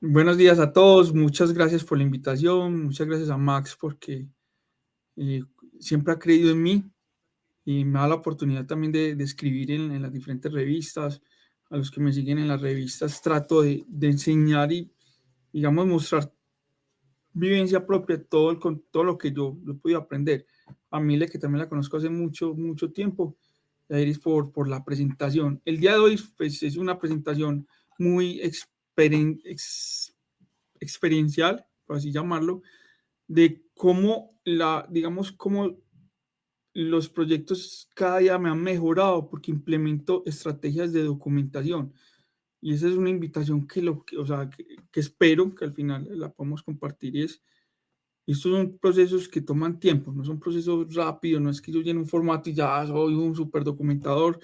Buenos días a todos, muchas gracias por la invitación, muchas gracias a Max porque eh, siempre ha creído en mí y me da la oportunidad también de escribir en las diferentes revistas. A los que me siguen en las revistas trato de enseñar y, digamos, mostrar vivencia propia, con todo lo que yo he podido aprender. A Mile, que también la conozco hace mucho tiempo, y a Iris por la presentación. El día de hoy pues, es una presentación muy experiencial, por así llamarlo, de cómo digamos, cómo los proyectos cada día me han mejorado porque implemento estrategias de documentación. Y esa es una invitación o sea, que espero que al final la podamos compartir. Estos son procesos que toman tiempo, no son procesos rápidos, no es que yo llene un formato y ya soy un super documentador.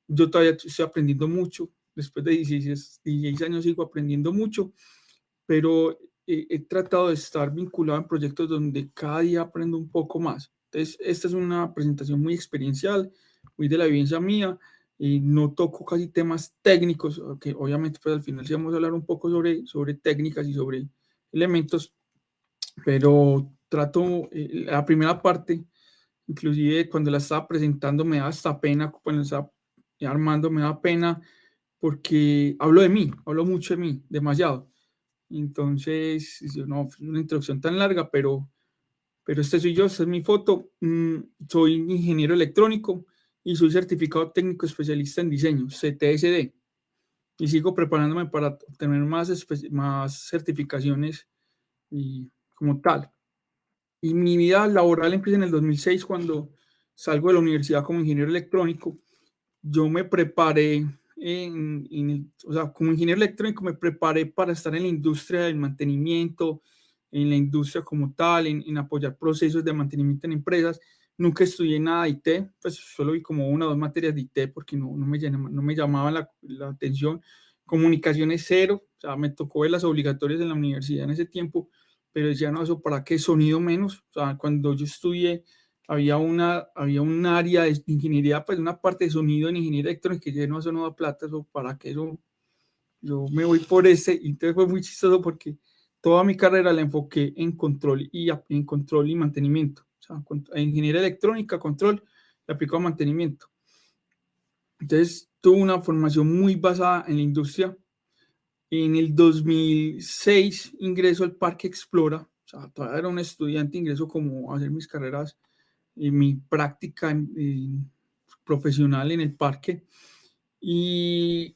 Yo todavía estoy aprendiendo mucho, después de 16 años sigo aprendiendo mucho, pero he tratado de estar vinculado en proyectos donde cada día aprendo un poco más. Entonces, esta es una presentación muy experiencial, muy de la vivencia mía, y no toco casi temas técnicos, que obviamente pues al final sí vamos a hablar un poco sobre técnicas y sobre elementos, pero trato, la primera parte, inclusive cuando la estaba presentando me da hasta pena, cuando la estaba armando me da pena, porque hablo de mí, hablo mucho de mí, demasiado. Entonces, no, fue una introducción tan larga, pero este soy yo, esta es mi foto. Soy ingeniero electrónico y soy certificado técnico especialista en diseño, CTSD, y sigo preparándome para obtener más certificaciones y como tal. Y mi vida laboral empieza en el 2006 cuando salgo de la universidad como ingeniero electrónico. Yo me preparé, o sea, como ingeniero electrónico me preparé para estar en la industria del mantenimiento, en la industria como tal, en apoyar procesos de mantenimiento en empresas. Nunca estudié nada de IT, pues solo vi como una o dos materias de IT porque no me llamaba la atención. Comunicaciones cero, o sea, me tocó ver las obligatorias en la universidad en ese tiempo, pero decía, no, eso para qué, sonido menos. O sea, cuando yo estudié había un área de ingeniería, pues una parte de sonido en ingeniería electrónica que ya no, eso no da plata, eso para que eso, yo me voy por ese, y entonces fue muy chistoso porque toda mi carrera la enfoqué en control y mantenimiento, o sea, en ingeniería electrónica, control y aplicado a mantenimiento. Entonces tuve una formación muy basada en la industria. En el 2006 ingreso al Parque Explora, o sea, todavía era un estudiante, ingreso como a hacer mis carreras mi práctica profesional en el parque, y,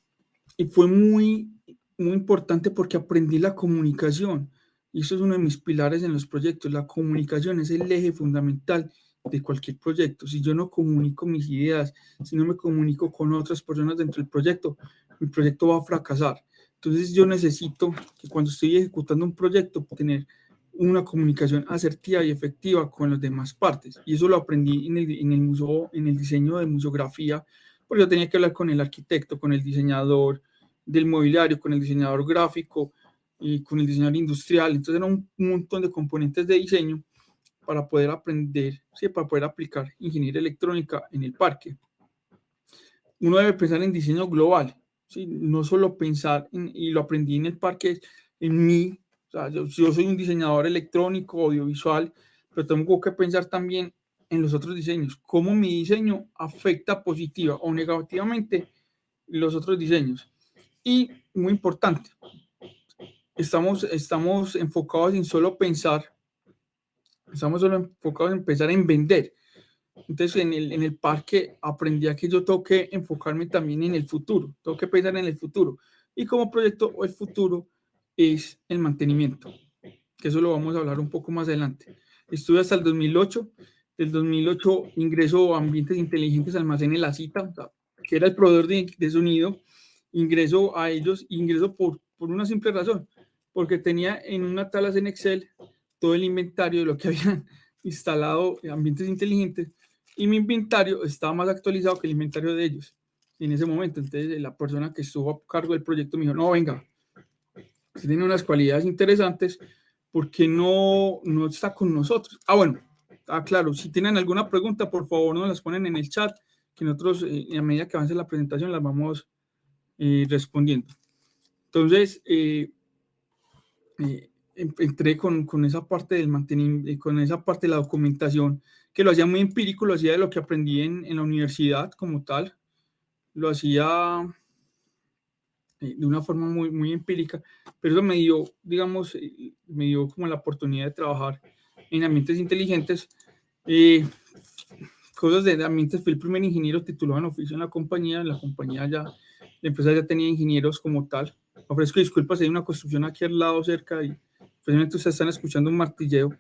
y fue muy importante porque aprendí la comunicación, y eso es uno de mis pilares en los proyectos. La comunicación es el eje fundamental de cualquier proyecto. Si yo no comunico mis ideas, si no me comunico con otras personas dentro del proyecto, mi proyecto va a fracasar. Entonces yo necesito que cuando estoy ejecutando un proyecto tener una comunicación asertiva y efectiva con las demás partes. Y eso lo aprendí en el museo, en el diseño de museografía, porque yo tenía que hablar con el arquitecto, con el diseñador del mobiliario, con el diseñador gráfico y con el diseñador industrial. Entonces era un montón de componentes de diseño para poder aprender, ¿sí? Para poder aplicar ingeniería electrónica en el parque. Uno debe pensar en diseño global, ¿sí? No solo pensar y lo aprendí en el parque, en mí. O sea, yo soy un diseñador electrónico, audiovisual, pero tengo que pensar también en los otros diseños, cómo mi diseño afecta positiva o negativamente los otros diseños. Y muy importante, estamos enfocados en solo pensar, estamos solo enfocados en pensar en vender. Entonces, en el parque aprendí a que yo tengo que enfocarme también en el futuro, tengo que pensar en el futuro. Y como proyecto, el futuro es el mantenimiento, que eso lo vamos a hablar un poco más adelante. Estuve hasta el 2008, del 2008 ingreso a Ambientes Inteligentes Almacén La Cita, o sea, que era el proveedor de sonido. Ingreso a ellos, ingreso por una simple razón, porque tenía en una tabla en Excel todo el inventario de lo que habían instalado en Ambientes Inteligentes, y mi inventario estaba más actualizado que el inventario de ellos en ese momento. Entonces la persona que estuvo a cargo del proyecto me dijo, no, venga, tiene unas cualidades interesantes, porque no está con nosotros. Bueno, claro, si tienen alguna pregunta, por favor nos las ponen en el chat, que nosotros a medida que avance la presentación las vamos respondiendo. Entonces, entré con esa parte del mantenimiento, con esa parte de la documentación, que lo hacía muy empírico, lo hacía de lo que aprendí en la universidad como tal, lo hacía de una forma muy empírica, pero eso me dio, digamos, me dio como la oportunidad de trabajar en ambientes inteligentes. Eh, Cosas de ambientes, fui el primer ingeniero titulado en oficio en la compañía ya, la empresa ya tenía ingenieros como tal. Ofrezco disculpas, hay una construcción aquí al lado cerca y precisamente ustedes están escuchando un martilleo.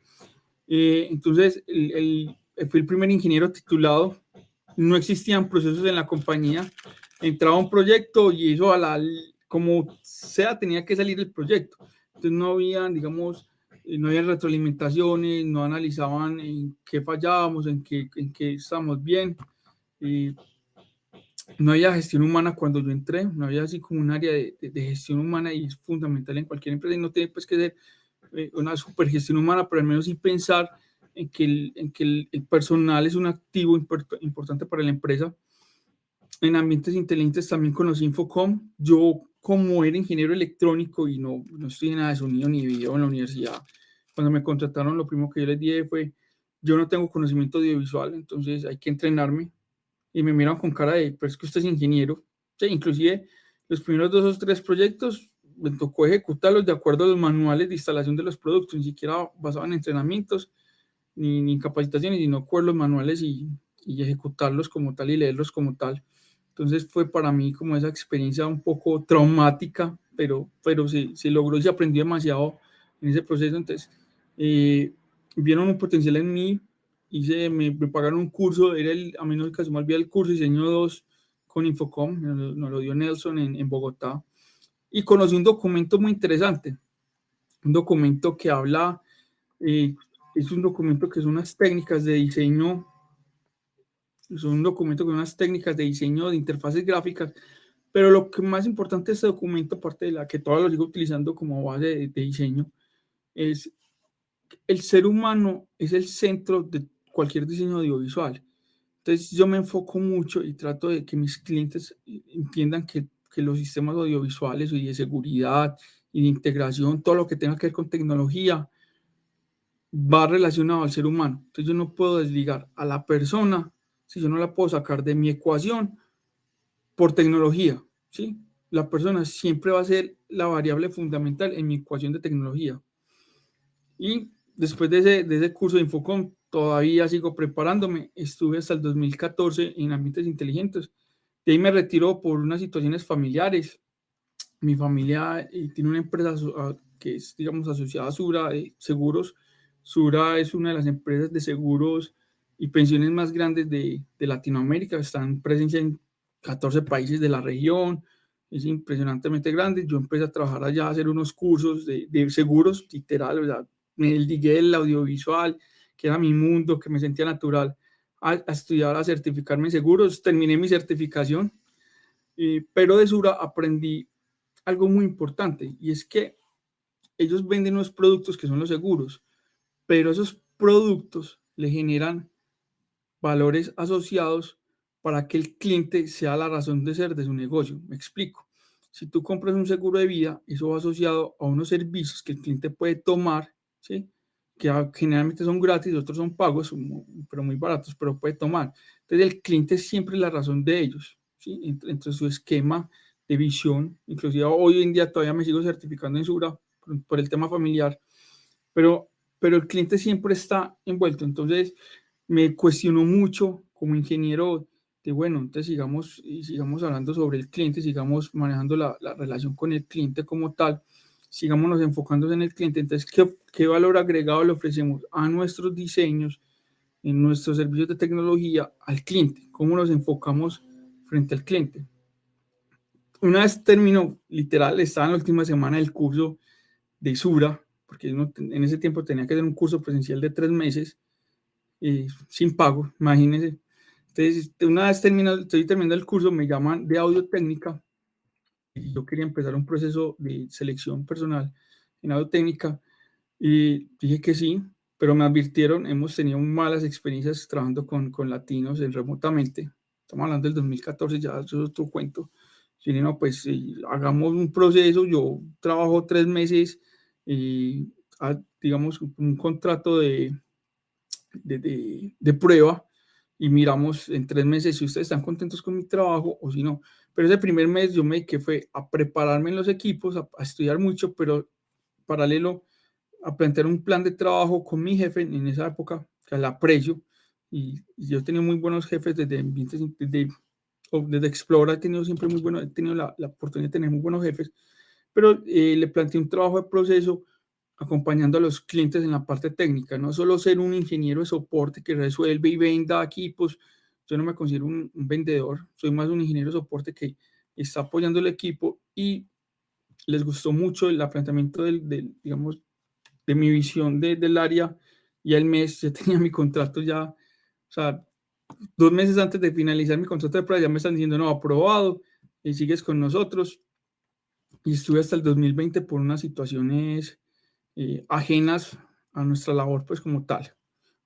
Entonces, fui el primer ingeniero titulado, no existían procesos en la compañía, entraba un proyecto y eso como sea tenía que salir el proyecto. Entonces no había, digamos, no había retroalimentaciones, no analizaban en qué fallábamos, en qué estábamos bien. Y no había gestión humana cuando yo entré, no había así como un área de gestión humana y es fundamental en cualquier empresa y no tiene pues que ser una supergestión humana, pero al menos sí pensar en que el personal es un activo importante para la empresa. En ambientes inteligentes también conocí Infocom. Yo, como era ingeniero electrónico y no estudié nada de sonido ni video en la universidad, cuando me contrataron, lo primero que yo les dije fue, yo no tengo conocimiento audiovisual, entonces hay que entrenarme. Y me miran con cara de, pero es que usted es ingeniero. Sí, inclusive los primeros 2 o 3 proyectos me tocó ejecutarlos de acuerdo a los manuales de instalación de los productos, ni siquiera basaban en entrenamientos ni en capacitaciones, sino con los manuales y ejecutarlos como tal y leerlos como tal. Entonces fue para mí como esa experiencia un poco traumática, pero se logró y se aprendió demasiado en ese proceso. Entonces, eh, vieron un potencial en mí, me pagaron un curso, a mí no se me olvida el curso Diseño 2 con Infocom, nos lo dio Nelson en Bogotá, y conocí un documento muy interesante, un documento que habla, eh, es un documento que son unas técnicas de diseño, son un documento con unas técnicas de diseño de interfaces gráficas, pero lo que más importante de este documento, aparte de la que todavía lo sigo utilizando como base de diseño, es el ser humano es el centro de cualquier diseño audiovisual. Entonces yo me enfoco mucho y trato de que mis clientes entiendan que los sistemas audiovisuales y de seguridad y de integración, todo lo que tenga que ver con tecnología, va relacionado al ser humano. Entonces yo no puedo desligar a la persona si yo no la puedo sacar de mi ecuación por tecnología, ¿sí? La persona siempre va a ser la variable fundamental en mi ecuación de tecnología. Y después de ese curso de Infocom, todavía sigo preparándome. Estuve hasta el 2014 en ambientes inteligentes. De ahí me retiró por unas situaciones familiares. Mi familia tiene una empresa que es, digamos, asociada a Sura Seguros. Sura es una de las empresas de seguros y pensiones más grandes de Latinoamérica. Están presentes en 14 países de la región. Es impresionantemente grande. Yo empecé a trabajar allá, a hacer unos cursos de seguros, literal, o sea, me ligué el audiovisual, que era mi mundo, que me sentía natural, a estudiar, a certificarme en seguros. Terminé mi certificación, pero de Sura aprendí algo muy importante y es que ellos venden unos productos que son los seguros, pero esos productos le generan valores asociados para que el cliente sea la razón de ser de su negocio. Me explico. Si tú compras un seguro de vida, eso va asociado a unos servicios que el cliente puede tomar, ¿sí? Que generalmente son gratis, otros son pagos, pero muy baratos, pero puede tomar. Entonces el cliente es siempre la razón de ellos, ¿sí? Entre su esquema de visión, inclusive hoy en día todavía me sigo certificando en Sura por el tema familiar, pero, pero el cliente siempre está envuelto. Entonces me cuestionó mucho como ingeniero de, bueno, entonces sigamos hablando sobre el cliente, sigamos manejando la relación con el cliente como tal, sigámonos enfocando en el cliente. Entonces, ¿qué valor agregado le ofrecemos a nuestros diseños, en nuestros servicios de tecnología al cliente? ¿Cómo nos enfocamos frente al cliente? Una vez terminó, literal, estaba en la última semana del curso de Sura, porque en ese tiempo tenía que hacer un curso presencial de 3 meses, sin pago, imagínense. Entonces, una vez estoy terminando el curso, me llaman de audio técnica y yo quería empezar un proceso de selección personal en audio técnica y dije que sí, pero me advirtieron, hemos tenido malas experiencias trabajando con latinos remotamente. Estamos hablando del 2014, ya eso es otro cuento. Si no, pues hagamos un proceso, yo trabajo 3 meses digamos, un contrato de prueba y miramos en 3 meses si ustedes están contentos con mi trabajo o si no. Pero ese primer mes yo me dediqué fue a prepararme en los equipos, a estudiar mucho, pero paralelo a plantear un plan de trabajo con mi jefe en esa época, que la aprecio, y yo he tenido muy buenos jefes desde ambientes, desde Explora he tenido siempre muy bueno, he tenido la oportunidad de tener muy buenos jefes, pero le planteé un trabajo de proceso acompañando a los clientes en la parte técnica, no solo ser un ingeniero de soporte que resuelve y venda equipos. Yo no me considero un vendedor, soy más un ingeniero de soporte que está apoyando el equipo, y les gustó mucho el planteamiento digamos, de mi visión del área, y al mes ya tenía mi contrato ya, o sea, 2 meses antes de finalizar mi contrato de prueba ya me están diciendo, no, aprobado, y sigues con nosotros. Y estuve hasta el 2020 por unas situaciones ajenas a nuestra labor, pues como tal.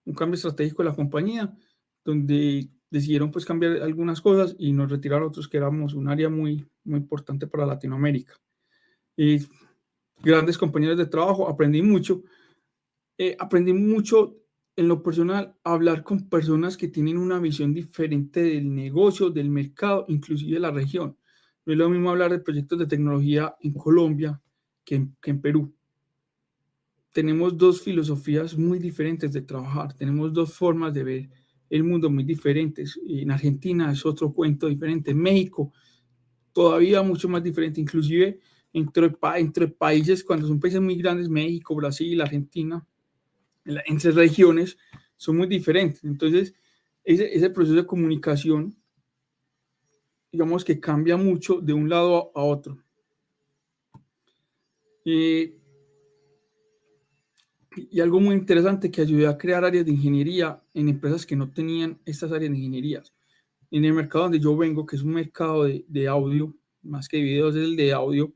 Un cambio estratégico de la compañía, donde decidieron pues cambiar algunas cosas y nos retiraron otros que éramos un área muy, muy importante para Latinoamérica. Y grandes compañeros de trabajo, aprendí mucho en lo personal a hablar con personas que tienen una visión diferente del negocio, del mercado, inclusive de la región. No es lo mismo hablar de proyectos de tecnología en Colombia que en Perú. Tenemos dos filosofías muy diferentes de trabajar, tenemos dos formas de ver el mundo muy diferentes. En Argentina es otro cuento diferente, en México todavía mucho más diferente, inclusive entre países, cuando son países muy grandes, México, Brasil, Argentina, entre regiones son muy diferentes. Entonces, ese proceso de comunicación, digamos que cambia mucho de un lado a otro. Y algo muy interesante, que ayudé a crear áreas de ingeniería en empresas que no tenían estas áreas de ingeniería. En el mercado donde yo vengo, que es un mercado de audio, más que de videos, es el de audio.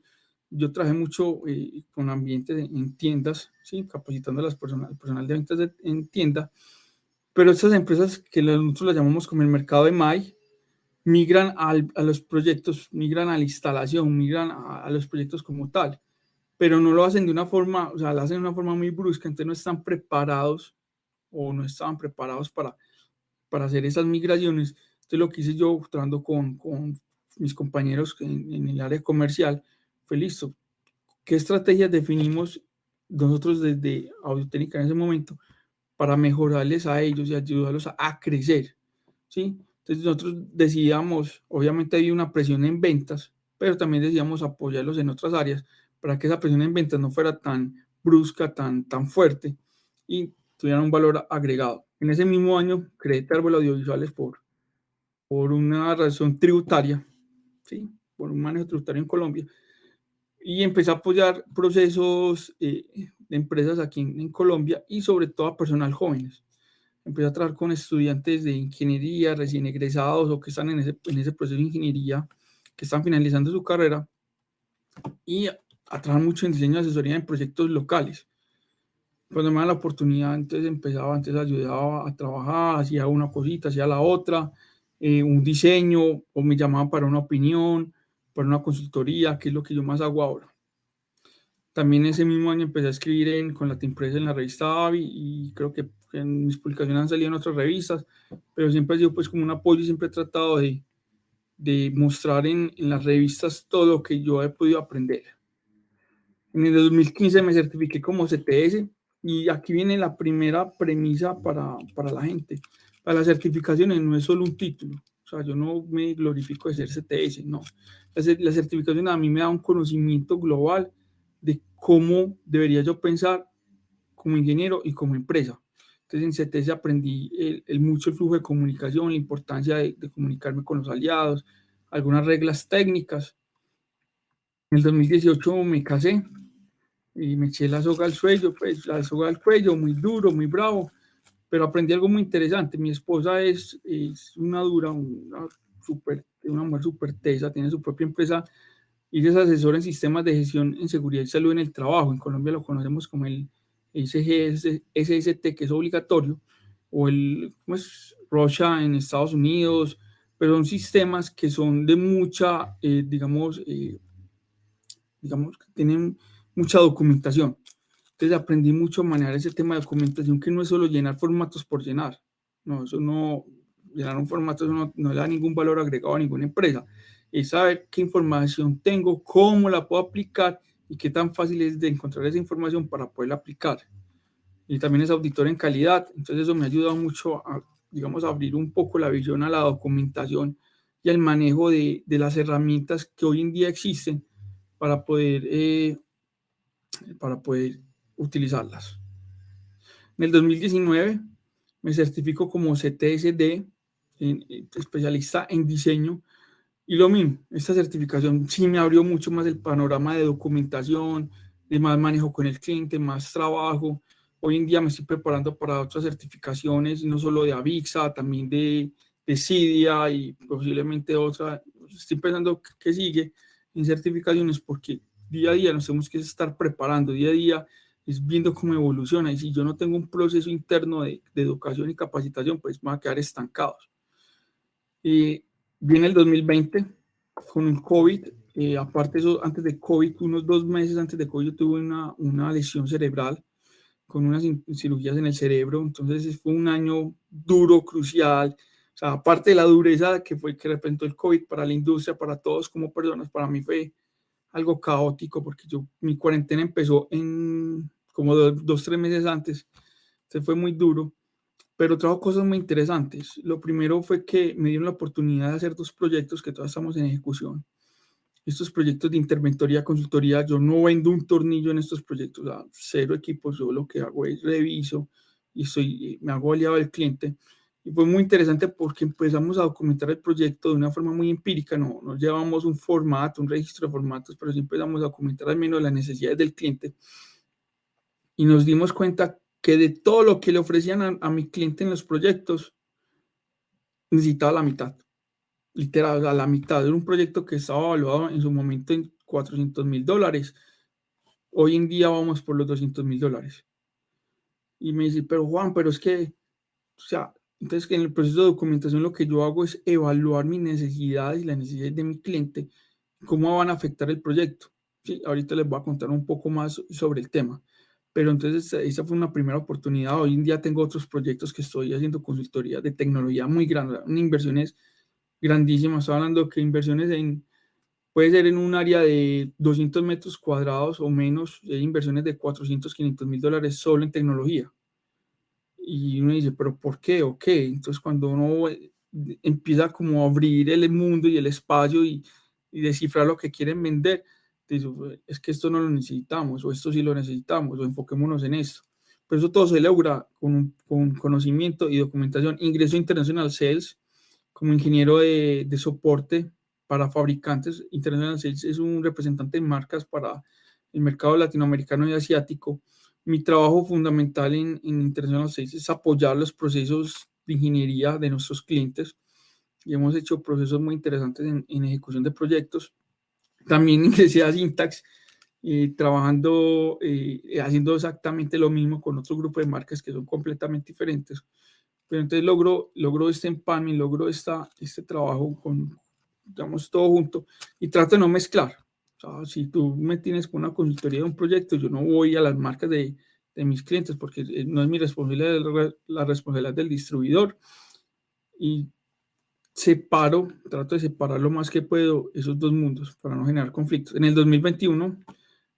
Yo trabajé mucho con ambientes en tiendas, ¿sí? Capacitando a las personas, al personal de ventas en tienda. Pero estas empresas que nosotros las llamamos como el mercado de MAI, migran a los proyectos, migran a la instalación, migran a los proyectos como tal, pero no lo hacen de una forma, o sea, lo hacen de una forma muy brusca, entonces no están preparados o no estaban preparados para hacer esas migraciones. Entonces lo que hice yo, trabajando con mis compañeros en el área comercial, fue listo. ¿Qué estrategias definimos nosotros desde Audiotécnica en ese momento para mejorarles a ellos y ayudarlos a crecer? ¿Sí? Entonces nosotros decidíamos, obviamente había una presión en ventas, pero también decidíamos apoyarlos en otras áreas para que esa presión en ventas no fuera tan brusca, tan fuerte, y tuvieran un valor agregado. En ese mismo año creé Terbol Audiovisuales por una razón tributaria, ¿sí? Por un manejo tributario en Colombia, y empecé a apoyar procesos de empresas aquí en Colombia, y sobre todo a personal jóvenes. Empecé a trabajar con estudiantes de ingeniería recién egresados o que están en ese proceso de ingeniería, que están finalizando su carrera, y a trabajar mucho en diseño de asesoría en proyectos locales. Cuando me dan la oportunidad, entonces antes ayudaba a trabajar, hacía una cosita, hacía la otra, un diseño, o me llamaban para una opinión, para una consultoría, que es lo que yo más hago ahora. También ese mismo año empecé a escribir con la Timpresa en la revista AVI, y creo que en mis publicaciones han salido en otras revistas, pero siempre ha sido pues como un apoyo, y siempre he tratado de mostrar en las revistas todo lo que yo he podido aprender. En el 2015 me certifiqué como CTS, y aquí viene la primera premisa para la gente. Para las certificaciones no es solo un título, o sea, yo no me glorifico de ser CTS, no. La certificación a mí me da un conocimiento global de cómo debería yo pensar como ingeniero y como empresa. Entonces en CTS aprendí mucho el flujo de comunicación, la importancia de comunicarme con los aliados, algunas reglas técnicas. En el 2018 me casé y me eché la soga al cuello, pues la soga al cuello, muy duro, muy bravo, pero aprendí algo muy interesante. Mi esposa es una dura, una mujer súper tesa, tiene su propia empresa y es asesora en sistemas de gestión en seguridad y salud en el trabajo. En Colombia lo conocemos como el SST, que es obligatorio, o el ROSHA en Estados Unidos, pero son sistemas que son de mucha, digamos, que tienen mucha documentación. Entonces aprendí mucho a manejar ese tema de documentación, que no es solo llenar formatos por llenar. No, eso no, llenar un formato eso no le da ningún valor agregado a ninguna empresa. Es saber qué información tengo, cómo la puedo aplicar y qué tan fácil es de encontrar esa información para poderla aplicar. Y también es auditor en calidad, entonces eso me ha ayudado mucho a, digamos, a abrir un poco la visión a la documentación y al manejo de las herramientas que hoy en día existen para poder utilizarlas. En el 2019 me certifico como CTSD, especialista en diseño, y lo mismo, esta certificación sí me abrió mucho más el panorama de documentación, de más manejo con el cliente, más trabajo. Hoy en día me estoy preparando para otras certificaciones, no solo de Avixa, también de Cydia y posiblemente otra. Estoy pensando que sigue en certificaciones porque día a día nos tenemos que estar preparando, día a día es viendo cómo evoluciona. Y si yo no tengo un proceso interno de educación y capacitación, pues me va a quedar estancado. Viene el 2020 con un COVID. Aparte de eso, antes de COVID, unos 2 meses antes de COVID, yo tuve una lesión cerebral con unas cirugías en el cerebro. Entonces fue un año duro, crucial. O sea, aparte de la dureza que fue que representó el COVID para la industria, para todos como personas, para mí fue algo caótico porque mi cuarentena empezó en como 2, 3 meses antes. Entonces fue muy duro, pero trajo cosas muy interesantes. Lo primero fue que me dieron la oportunidad de hacer 2 proyectos que todavía estamos en ejecución. Estos proyectos de interventoría, consultoría, yo no vendo un tornillo en estos proyectos, a 0 equipos, yo lo que hago es reviso y me hago aliado del cliente. Y fue muy interesante porque empezamos a documentar el proyecto de una forma muy empírica, no llevamos un formato, un registro de formatos, pero sí empezamos a documentar al menos las necesidades del cliente. Y nos dimos cuenta que de todo lo que le ofrecían a mi cliente en los proyectos, necesitaba la mitad, literal, a la mitad. Era un proyecto que estaba evaluado en su momento en $400,000. Hoy en día vamos por los $200,000. Y me dice, pero Juan, pero es que, o sea, entonces que en el proceso de documentación lo que yo hago es evaluar mis necesidades y las necesidades de mi cliente, cómo van a afectar el proyecto. Sí, ahorita les voy a contar un poco más sobre el tema. Pero entonces esa fue una primera oportunidad. Hoy en día tengo otros proyectos que estoy haciendo consultoría de tecnología muy grande, inversiones grandísimas. Estoy hablando que inversiones puede ser en un área de 200 metros cuadrados o menos, hay inversiones de 400, $500,000 solo en tecnología. Y uno dice, ¿pero por qué? ¿O qué? Entonces cuando uno empieza como a abrir el mundo y el espacio y descifrar lo que quieren vender, dice, es que esto no lo necesitamos, o esto sí lo necesitamos, o enfoquémonos en esto. Pero eso todo se logra con conocimiento y documentación. Ingreso International Sales como ingeniero de soporte para fabricantes. International Sales es un representante de marcas para el mercado latinoamericano y asiático. Mi trabajo fundamental en International Sales es apoyar los procesos de ingeniería de nuestros clientes y hemos hecho procesos muy interesantes en ejecución de proyectos. También ingresé a Syntax, trabajando, haciendo exactamente lo mismo con otro grupo de marcas que son completamente diferentes. Pero entonces logro este empalme, logro este trabajo con, digamos, todo junto y trato de no mezclar. O sea, si tú me tienes con una consultoría de un proyecto, yo no voy a las marcas de mis clientes porque no es mi responsabilidad, es la responsabilidad del distribuidor. Y trato de separar lo más que puedo esos dos mundos para no generar conflictos. En el 2021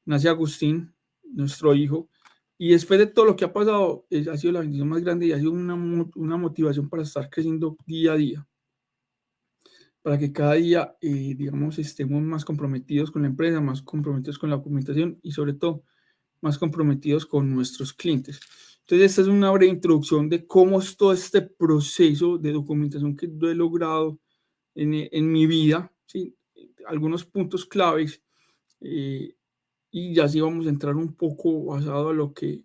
nace Agustín, nuestro hijo, y después de todo lo que ha pasado, ha sido la bendición más grande y ha sido una motivación para estar creciendo día a día, para que cada día, digamos, estemos más comprometidos con la empresa, más comprometidos con la documentación y sobre todo más comprometidos con nuestros clientes. Entonces, esta es una breve introducción de cómo es todo este proceso de documentación que yo he logrado en mi vida, ¿sí? Algunos puntos claves, y ya sí vamos a entrar un poco basado a lo que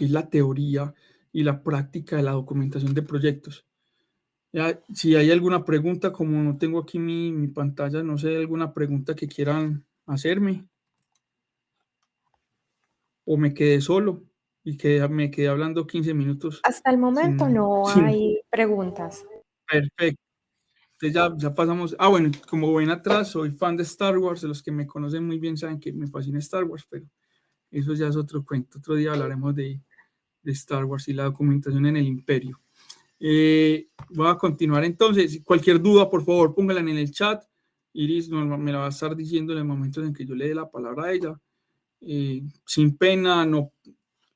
es la teoría y la práctica de la documentación de proyectos. Ya, si hay alguna pregunta, como no tengo aquí mi pantalla, no sé, alguna pregunta que quieran hacerme, o me quedé solo y me quedé hablando 15 minutos Hasta el momento no sin. hay preguntas. Perfecto. Entonces ya pasamos. Ah, bueno, como ven atrás, soy fan de Star Wars. De los que me conocen muy bien saben que me fascina Star Wars, pero eso ya es otro cuento. Otro día hablaremos de Star Wars y la documentación en el Imperio. Voy a continuar entonces. Cualquier duda, por favor, póngala en el chat. Iris me la va a estar diciendo en el momento en que yo le dé la palabra a ella. Sin pena, no.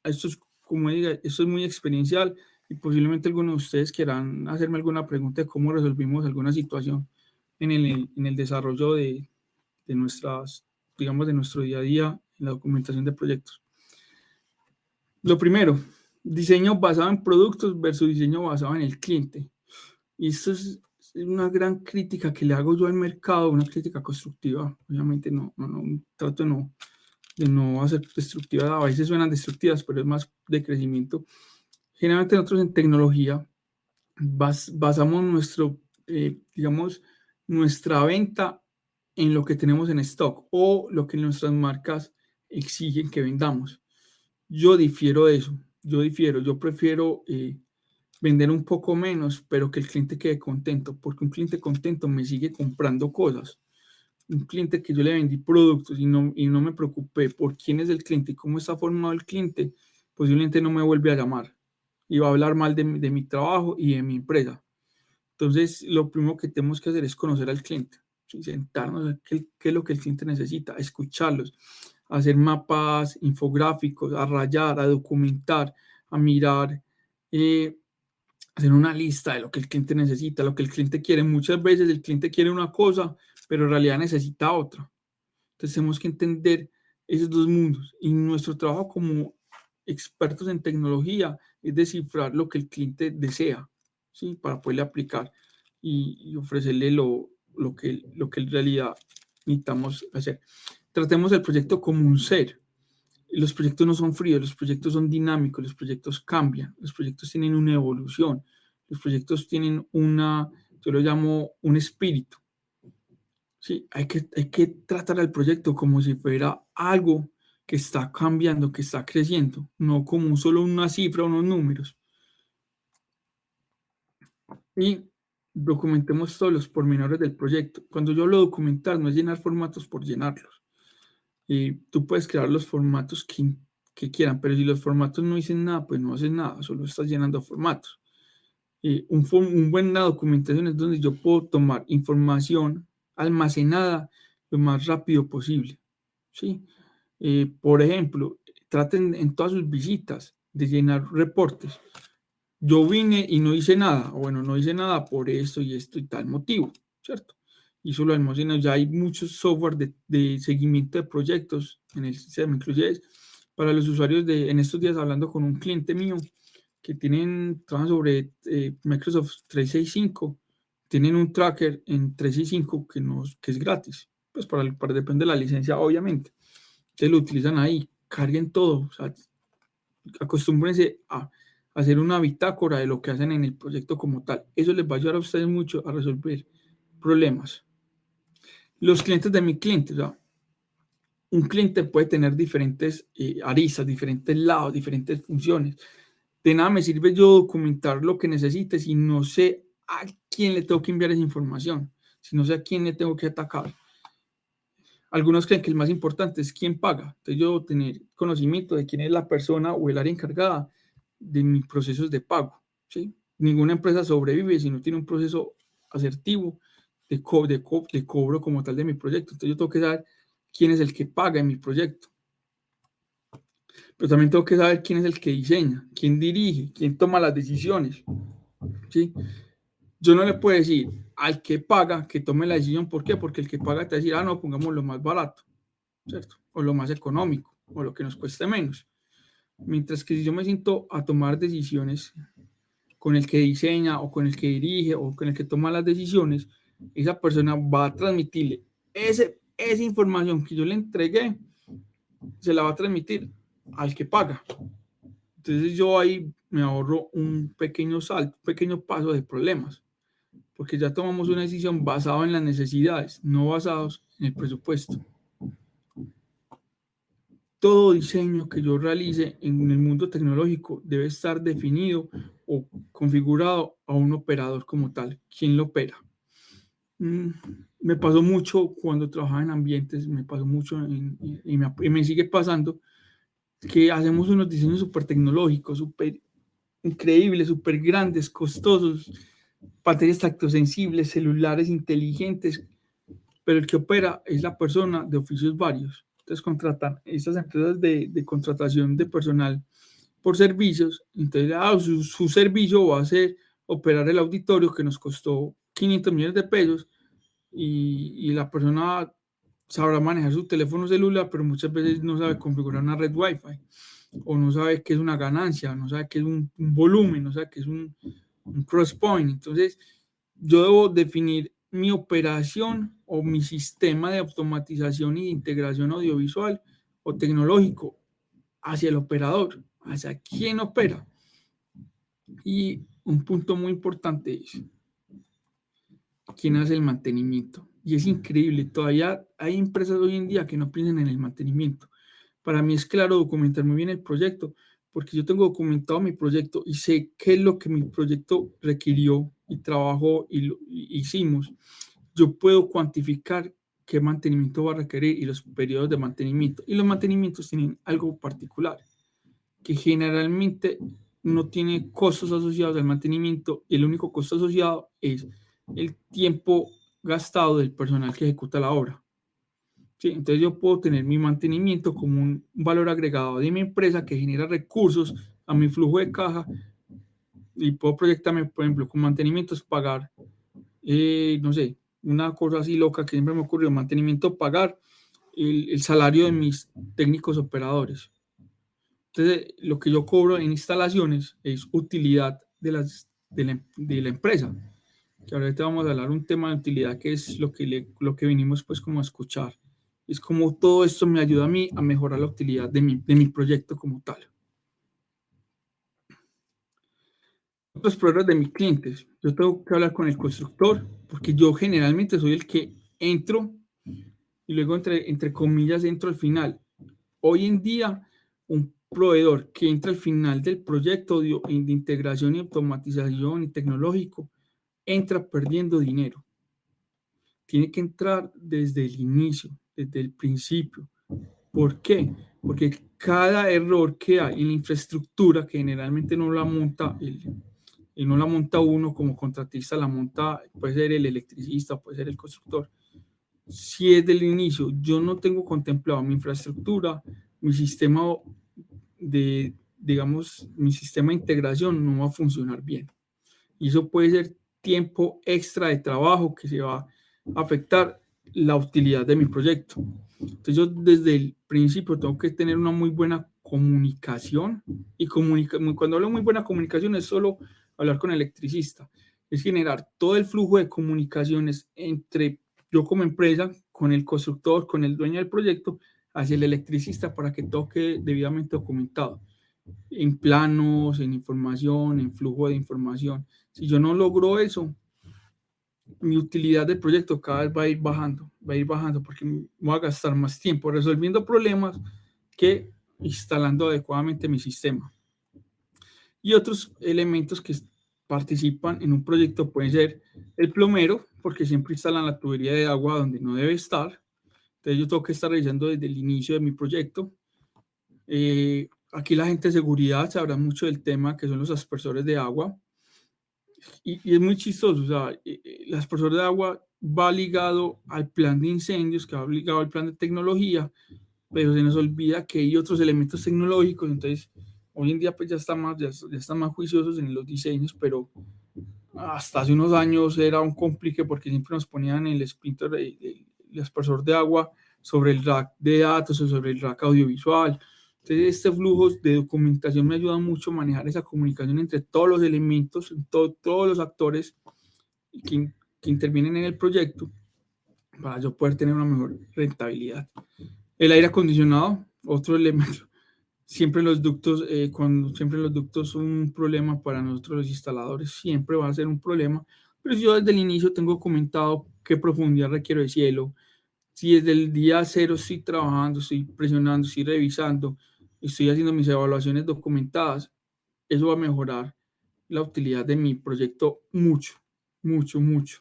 Esto es, como diga, esto es muy experiencial y posiblemente algunos de ustedes quieran hacerme alguna pregunta de cómo resolvimos alguna situación en el desarrollo de nuestras, digamos, de nuestro día a día en la documentación de proyectos. Lo primero, diseño basado en productos versus diseño basado en el cliente. Y esto es una gran crítica que le hago yo al mercado, una crítica constructiva. Obviamente trato de no hacer destructivas, a veces suenan destructivas, pero es más de crecimiento. Generalmente nosotros en tecnología basamos digamos, nuestra venta en lo que tenemos en stock o lo que nuestras marcas exigen que vendamos. Yo difiero de eso, yo prefiero vender un poco menos, pero que el cliente quede contento, porque un cliente contento me sigue comprando cosas. Un cliente que yo le vendí productos y no me preocupé por quién es el cliente y cómo está formado el cliente, posiblemente no me vuelve a llamar y va a hablar mal de mi trabajo y de mi empresa. Entonces, lo primero que tenemos que hacer es conocer al cliente, ¿sí? Sentarnos a qué es lo que el cliente necesita, escucharlos, hacer mapas infográficos, a rayar, a documentar, a mirar, hacer una lista de lo que el cliente necesita, lo que el cliente quiere. Muchas veces el cliente quiere una cosa, pero en realidad necesita otra. Entonces tenemos que entender esos dos mundos. Y nuestro trabajo como expertos en tecnología es descifrar lo que el cliente desea, ¿sí? Para poderle aplicar y ofrecerle lo que en realidad necesitamos hacer. Tratemos el proyecto como un ser. Los proyectos no son fríos, los proyectos son dinámicos, los proyectos cambian, los proyectos tienen una evolución, los proyectos tienen yo lo llamo un espíritu. Sí, hay que tratar al proyecto como si fuera algo que está cambiando, que está creciendo, no como solo una cifra, unos números. Y documentemos todos los pormenores del proyecto. Cuando yo hablo de documentar, no es llenar formatos por llenarlos. Tú puedes crear los formatos que quieran, pero si los formatos no dicen nada, pues no haces nada, solo estás llenando formatos. Un buena documentación es donde yo puedo tomar información almacenada lo más rápido posible, ¿sí? Por ejemplo, traten en todas sus visitas de llenar reportes. Yo vine y no hice nada, o bueno, no hice nada por esto y esto y tal motivo, ¿cierto? Y eso lo almaceno. Ya hay muchos software de seguimiento de proyectos en el sistema, inclusive para los usuarios en estos días hablando con un cliente mío que trabajan sobre Microsoft 365, tienen un tracker en 365 que es gratis, pues para depender de la licencia, obviamente. Entonces lo utilizan ahí, carguen todo, o sea, acostúmbrense a hacer una bitácora de lo que hacen en el proyecto como tal. Eso les va a ayudar a ustedes mucho a resolver problemas. Los clientes de mi cliente, o sea, un cliente puede tener diferentes aristas, diferentes lados, diferentes funciones. De nada me sirve yo documentar lo que necesite si no sé a quién le tengo que enviar esa información, si no sé a quién le tengo que atacar. Algunos creen que el más importante es quién paga. Entonces yo tener conocimiento de quién es la persona o el área encargada de mis procesos de pago, ¿sí? Ninguna empresa sobrevive si no tiene un proceso asertivo de cobro como tal de mi proyecto. Entonces yo tengo que saber quién es el que paga en mi proyecto. Pero también tengo que saber quién es el que diseña, quién dirige, quién toma las decisiones, ¿sí? Yo no le puedo decir al que paga que tome la decisión. ¿Por qué? Porque el que paga te va a decir, no, pongamos lo más barato, ¿cierto? O lo más económico, o lo que nos cueste menos. Mientras que si yo me siento a tomar decisiones con el que diseña, o con el que dirige, o con el que toma las decisiones, esa persona va a transmitirle esa información que yo le entregué, se la va a transmitir al que paga. Entonces yo ahí me ahorro un pequeño salto, un pequeño paso de problemas, porque ya tomamos una decisión basada en las necesidades, no basados en el presupuesto. Todo diseño que yo realice en el mundo tecnológico debe estar definido o configurado a un operador como tal. ¿Quién lo opera? Me pasó mucho cuando trabajaba en ambientes, me pasó mucho y me sigue pasando que hacemos unos diseños súper tecnológicos, súper increíbles, súper grandes, costosos, pantallas tactosensibles, celulares inteligentes, pero el que opera es la persona de oficios varios. Entonces contratan estas empresas de contratación de personal por servicios. Entonces su servicio va a ser operar el auditorio que nos costó 500 millones de pesos y la persona sabrá manejar su teléfono celular, pero muchas veces no sabe configurar una red Wi-Fi o no sabe qué es una ganancia, no sabe qué es un volumen, no sabe qué es un cross point. Entonces, yo debo definir mi operación o mi sistema de automatización y de integración audiovisual o tecnológico hacia el operador, hacia quién opera. Y un punto muy importante es quién hace el mantenimiento. Y es increíble, todavía hay empresas hoy en día que no piensan en el mantenimiento. Para mí es claro documentar muy bien el proyecto, porque yo tengo documentado mi proyecto y sé qué es lo que mi proyecto requirió y trabajó y hicimos. Yo puedo cuantificar qué mantenimiento va a requerir y los periodos de mantenimiento. Y los mantenimientos tienen algo particular, que generalmente no tiene costos asociados al mantenimiento y el único costo asociado es el tiempo gastado del personal que ejecuta la obra. ¿Sí? Entonces yo puedo tener mi mantenimiento como un valor agregado de mi empresa que genera recursos a mi flujo de caja y puedo proyectarme, por ejemplo, con mantenimientos, pagar, no sé, una cosa así loca que siempre me ocurrió, mantenimiento, pagar el salario de mis técnicos operadores. Entonces, lo que yo cobro en instalaciones es utilidad de la empresa. Que ahorita vamos a hablar un tema de utilidad que es lo que vinimos pues como a escuchar. Es como todo esto me ayuda a mí a mejorar la utilidad de mi proyecto como tal. Los problemas de mis clientes. Yo tengo que hablar con el constructor porque yo generalmente soy el que entro y luego entre comillas entro al final. Hoy en día, un proveedor que entra al final del proyecto de integración y automatización y tecnológico entra perdiendo dinero. Tiene que entrar desde el inicio, desde el principio. ¿Por qué? Porque cada error que hay en la infraestructura, que generalmente no la monta no la monta uno como contratista, la monta, puede ser el electricista, puede ser el constructor. Si es del inicio yo no tengo contemplado mi infraestructura, mi sistema digamos, mi sistema de integración no va a funcionar bien. Y eso puede ser tiempo extra de trabajo que se va a afectar la utilidad de mi proyecto. Entonces yo desde el principio tengo que tener una muy buena comunicación y cuando hablo de muy buena comunicación es solo hablar con el electricista, es generar todo el flujo de comunicaciones entre yo como empresa, con el constructor, con el dueño del proyecto, hacia el electricista para que todo quede debidamente documentado en planos, en información, en flujo de información. Si yo no logro eso, mi utilidad del proyecto cada vez va a ir bajando porque voy a gastar más tiempo resolviendo problemas que instalando adecuadamente mi sistema. Y otros elementos que participan en un proyecto pueden ser el plomero, porque siempre instalan la tubería de agua donde no debe estar. Entonces yo tengo que estar revisando desde el inicio de mi proyecto. Aquí la gente de seguridad sabrá mucho del tema que son los aspersores de agua. Y es muy chistoso, o sea, el aspersor de agua va ligado al plan de incendios, que va ligado al plan de tecnología, pero se nos olvida que hay otros elementos tecnológicos, entonces hoy en día pues ya están más juiciosos en los diseños, pero hasta hace unos años era un complique porque siempre nos ponían el sprinter, el aspersor de agua sobre el rack de datos o sobre el rack audiovisual. Entonces, este flujo de documentación me ayuda mucho a manejar esa comunicación entre todos los elementos, todos los actores que, que intervienen en el proyecto para yo poder tener una mejor rentabilidad. El aire acondicionado, otro elemento. Siempre los ductos son un problema para nosotros los instaladores, siempre va a ser un problema, pero si yo desde el inicio tengo comentado qué profundidad requiero de cielo, si desde el día cero estoy trabajando, estoy presionando, estoy revisando, estoy haciendo mis evaluaciones documentadas, eso va a mejorar la utilidad de mi proyecto mucho, mucho, mucho.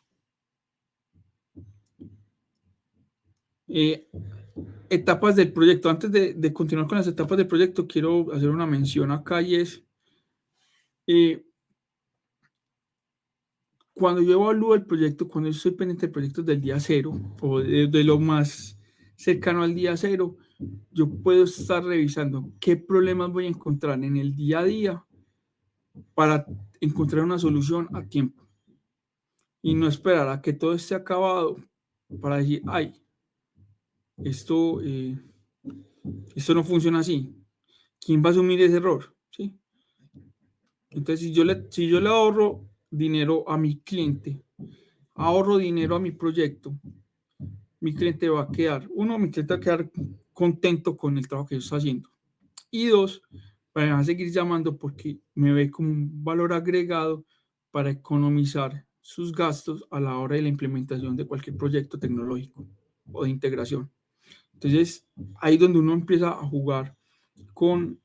etapas del proyecto. Antes de continuar con las etapas del proyecto, quiero hacer una mención acá y es, cuando yo evalúo el proyecto, cuando yo estoy pendiente del proyecto del día cero o de lo más cercano al día cero, yo puedo estar revisando qué problemas voy a encontrar en el día a día para encontrar una solución a tiempo y no esperar a que todo esté acabado para decir, ay, esto, esto no funciona así. ¿Quién va a asumir ese error? ¿Sí? Entonces, si yo le ahorro dinero a mi cliente, ahorro dinero a mi proyecto, mi cliente va a quedar, mi cliente va a quedar contento con el trabajo que yo estoy haciendo. Y dos, me va a seguir llamando porque me ve como un valor agregado para economizar sus gastos a la hora de la implementación de cualquier proyecto tecnológico o de integración. Entonces, ahí es donde uno empieza a jugar con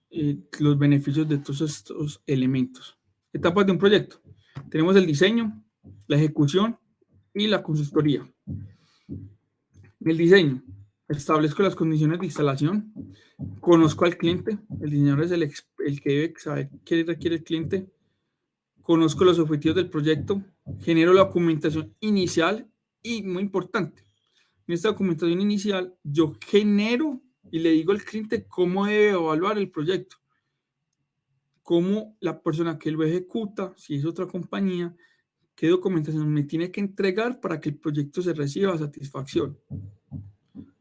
los beneficios de todos estos elementos. Etapas de un proyecto. Tenemos el diseño, la ejecución y la consultoría. El diseño. Establezco las condiciones de instalación. Conozco al cliente. El diseñador es el que debe saber qué requiere el cliente. Conozco los objetivos del proyecto. Genero la documentación inicial y, muy importante, en esta documentación inicial yo genero y le digo al cliente cómo debe evaluar el proyecto, cómo la persona que lo ejecuta, si es otra compañía, qué documentación me tiene que entregar para que el proyecto se reciba a satisfacción.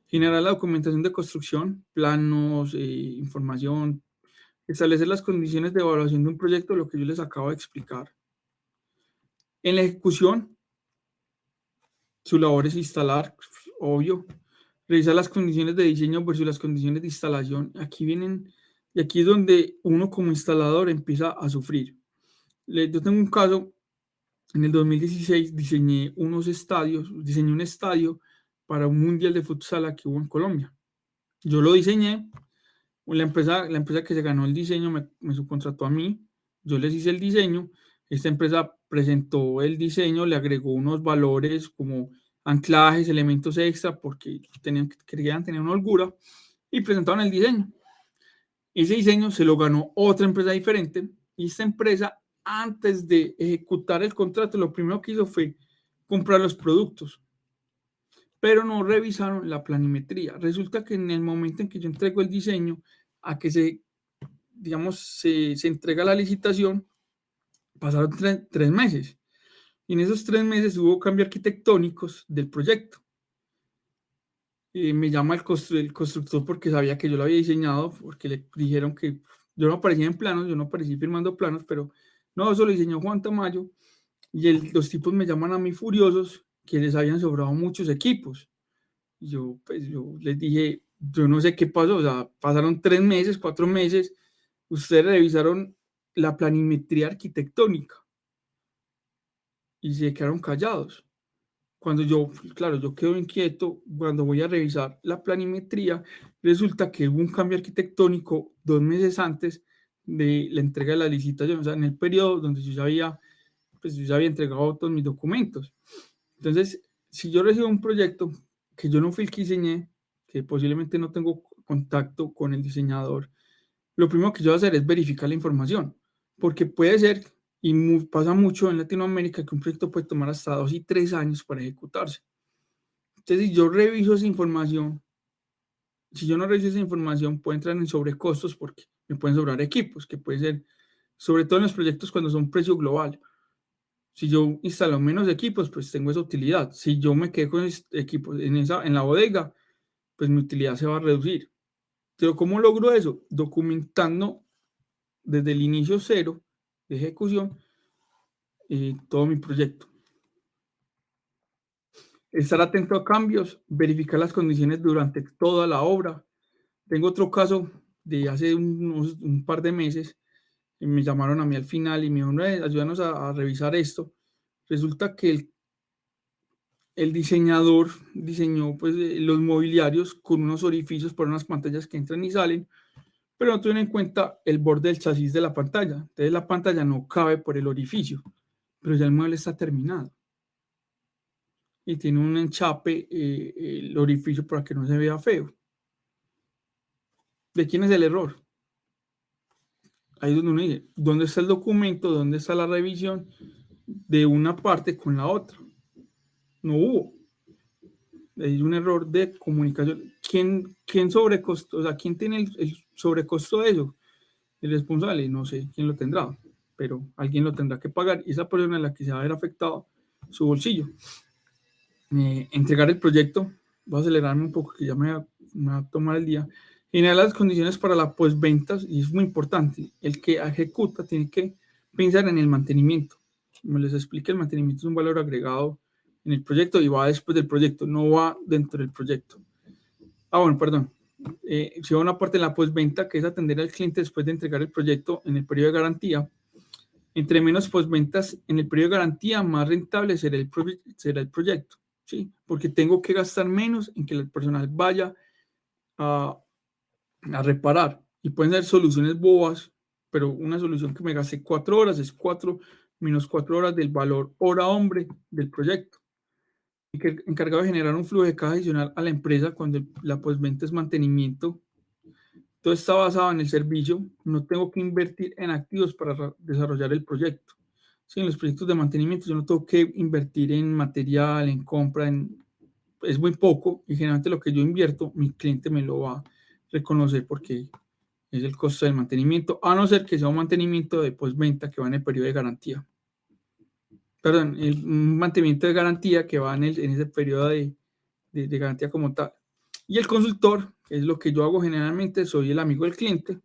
Generar la documentación de construcción, planos, información, establecer las condiciones de evaluación de un proyecto, lo que yo les acabo de explicar. En la ejecución, su labor es instalar, obvio, revisar las condiciones de diseño versus las condiciones de instalación. Y aquí es donde uno como instalador empieza a sufrir. Yo tengo un caso, en el 2016 diseñé un estadio para un mundial de futsal que hubo en Colombia. Yo lo diseñé, la empresa que se ganó el diseño me subcontrató a mí, yo les hice el diseño, esta empresa presentó el diseño, le agregó unos valores como anclajes, elementos extra, porque querían tener una holgura, y presentaron el diseño. Ese diseño se lo ganó otra empresa diferente, y esta empresa, antes de ejecutar el contrato, lo primero que hizo fue comprar los productos, pero no revisaron la planimetría. Resulta que en el momento en que yo entrego el diseño, a que se entrega la licitación, pasaron 3 meses. Y en esos 3 meses hubo cambios arquitectónicos del proyecto. Me llama el constructor porque sabía que yo lo había diseñado, porque le dijeron que yo no aparecía en planos, yo no aparecía firmando planos, pero no, eso lo diseñó Juan Tamayo. Y los tipos me llaman a mí furiosos que les habían sobrado muchos equipos. Y yo les dije, yo no sé qué pasó, o sea, pasaron 3 meses, 4 meses, ustedes revisaron la planimetría arquitectónica y se quedaron callados. Cuando yo quedo inquieto, cuando voy a revisar la planimetría, resulta que hubo un cambio arquitectónico 2 meses antes de la entrega de la licitación, o sea, en el periodo donde yo ya había entregado todos mis documentos. Entonces, si yo recibo un proyecto que yo no fui el que diseñé, que posiblemente no tengo contacto con el diseñador, lo primero que yo voy a hacer es verificar la información, porque puede ser, y pasa mucho en Latinoamérica, que un proyecto puede tomar hasta 2 y 3 años para ejecutarse. Entonces, si yo reviso esa información, si yo no reviso esa información, puede entrar en sobrecostos porque me pueden sobrar equipos, que puede ser, sobre todo en los proyectos cuando son precio global. Si yo instalo menos equipos, pues tengo esa utilidad. Si yo me quedo con equipos en la bodega, pues mi utilidad se va a reducir. Pero ¿cómo logro eso? Documentando desde el inicio cero de ejecución todo mi proyecto. Estar atento a cambios, verificar las condiciones durante toda la obra. Tengo otro caso de hace un par de meses, me llamaron a mí al final y me dijeron, ayúdanos a revisar esto. Resulta que el diseñador diseñó pues, los mobiliarios con unos orificios por unas pantallas que entran y salen, pero no tuvieron en cuenta el borde del chasis de la pantalla. Entonces la pantalla no cabe por el orificio, pero ya el mueble está terminado. Y tiene un enchape el orificio para que no se vea feo. ¿De quién es el error? Ahí es donde uno dice, ¿dónde está el documento? ¿Dónde está la revisión de una parte con la otra? No hubo. Hay un error de comunicación. ¿Quién sobrecostó? O sea, ¿quién tiene el sobrecosto de eso? El responsable, no sé quién lo tendrá, pero alguien lo tendrá que pagar y esa persona es la que se va a ver afectado su bolsillo. Entregar el proyecto, voy a acelerarme un poco que ya me va a tomar el día. Generar las condiciones para la postventas y es muy importante. El que ejecuta tiene que pensar en el mantenimiento. Como les expliqué, el mantenimiento es un valor agregado en el proyecto y va después del proyecto, no va dentro del proyecto. Bueno, perdón. Se va una parte en la postventa, que es atender al cliente después de entregar el proyecto en el periodo de garantía. Entre menos postventas en el periodo de garantía, más rentable será el proyecto, ¿sí? Porque tengo que gastar menos en que el personal vaya a reparar. Y pueden ser soluciones bobas, pero una solución que me gaste 4 horas es 4 menos 4 horas del valor hora hombre del proyecto. Y que encargado de generar un flujo de caja adicional a la empresa cuando la postventa es mantenimiento. Todo está basado en el servicio, no tengo que invertir en activos para desarrollar el proyecto. Sí, en los proyectos de mantenimiento yo no tengo que invertir en material, en compra, es muy poco y generalmente lo que yo invierto, mi cliente me lo va a reconocer porque es el costo del mantenimiento, a no ser que sea un mantenimiento de postventa que va en el periodo de garantía. Perdón, un mantenimiento de garantía que va en ese periodo de garantía como tal. Y el consultor, que es lo que yo hago generalmente, soy el amigo del cliente,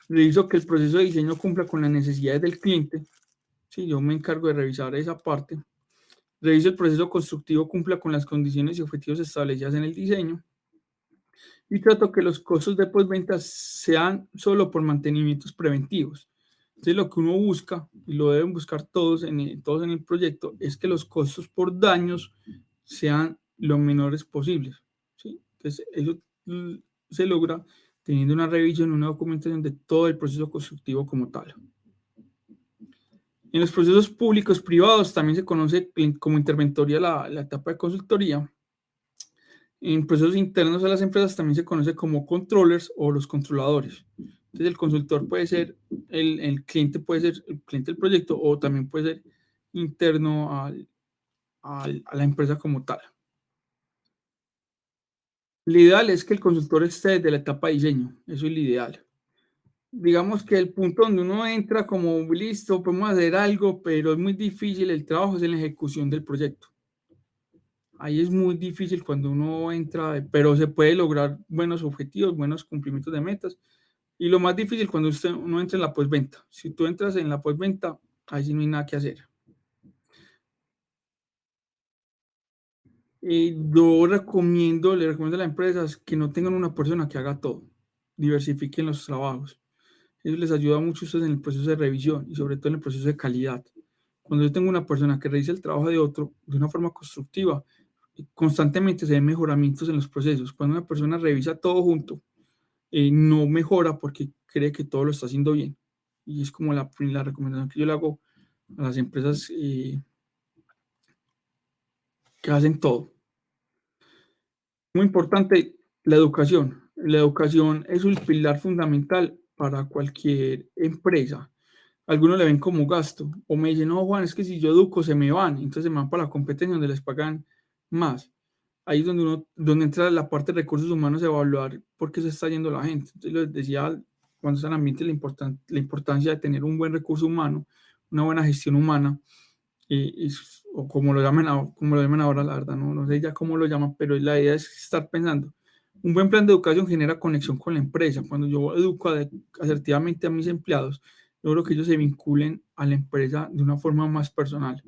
reviso que el proceso de diseño cumpla con las necesidades del cliente. Sí, yo me encargo de revisar esa parte. Reviso el proceso constructivo cumpla con las condiciones y objetivos establecidas en el diseño. Y trato que los costos de postventa sean solo por mantenimientos preventivos. Entonces, lo que uno busca, y lo deben buscar todos en el proyecto, es que los costos por daños sean lo menores posibles. ¿Sí? Entonces, eso se logra teniendo una revisión, una documentación de todo el proceso constructivo como tal. En los procesos públicos privados también se conoce como interventoría la etapa de consultoría. En procesos internos a las empresas también se conoce como controllers o los controladores. Entonces el consultor puede ser, el cliente puede ser el cliente del proyecto o también puede ser interno a la empresa como tal. Lo ideal es que el consultor esté desde la etapa de diseño, eso es lo ideal. Digamos que el punto donde uno entra como listo, podemos hacer algo, pero es muy difícil, el trabajo es en la ejecución del proyecto. Ahí es muy difícil cuando uno entra, pero se puede lograr buenos objetivos, buenos cumplimientos de metas. Y lo más difícil cuando uno entra en la postventa. Si tú entras en la postventa, ahí sí no hay nada que hacer. Yo le recomiendo a las empresas que no tengan una persona que haga todo. Diversifiquen los trabajos. Eso les ayuda mucho a ustedes en el proceso de revisión y sobre todo en el proceso de calidad. Cuando yo tengo una persona que revisa el trabajo de otro de una forma constructiva, constantemente se ven mejoramientos en los procesos. Cuando una persona revisa todo junto, no mejora porque cree que todo lo está haciendo bien. Y es como la recomendación que yo le hago a las empresas que hacen todo. Muy importante, la educación. La educación es un pilar fundamental para cualquier empresa. Algunos le ven como gasto o me dicen, no, Juan, es que si yo educo se me van, entonces se me van para la competencia donde les pagan más. Ahí es donde entra la parte de recursos humanos, evaluar por qué se está yendo la gente. Entonces les decía cuando está en ambiente la importancia de tener un buen recurso humano, una buena gestión humana, o como lo llaman ahora, la verdad, no sé ya cómo lo llaman, pero la idea es estar pensando. Un buen plan de educación genera conexión con la empresa. Cuando yo educo asertivamente a mis empleados, logro que ellos se vinculen a la empresa de una forma más personal,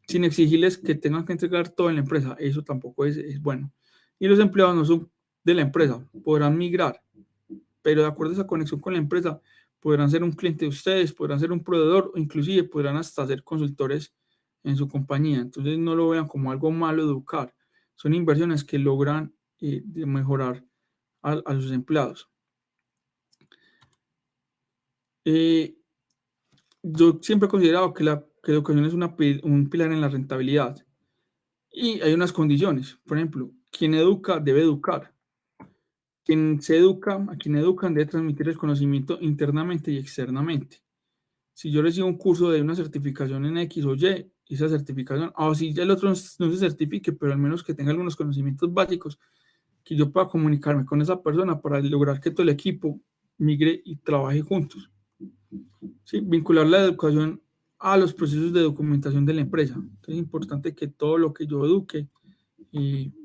sin exigirles que tengan que entregar todo en la empresa. Eso tampoco es bueno. Y los empleados no son de la empresa, podrán migrar, pero de acuerdo a esa conexión con la empresa, podrán ser un cliente de ustedes, podrán ser un proveedor o inclusive podrán hasta ser consultores en su compañía. Entonces no lo vean como algo malo educar. Son inversiones que logran de mejorar a sus empleados. Yo siempre he considerado que la educación es un pilar en la rentabilidad y hay unas condiciones. Por ejemplo, quien educa debe educar. a quien educan debe transmitir el conocimiento internamente y externamente. Si yo recibo un curso de una certificación en X o Y, esa certificación, o si ya el otro no se certifique, pero al menos que tenga algunos conocimientos básicos, que yo pueda comunicarme con esa persona para lograr que todo el equipo migre y trabaje juntos. ¿Sí? Vincular la educación a los procesos de documentación de la empresa. Entonces es importante que todo lo que yo eduque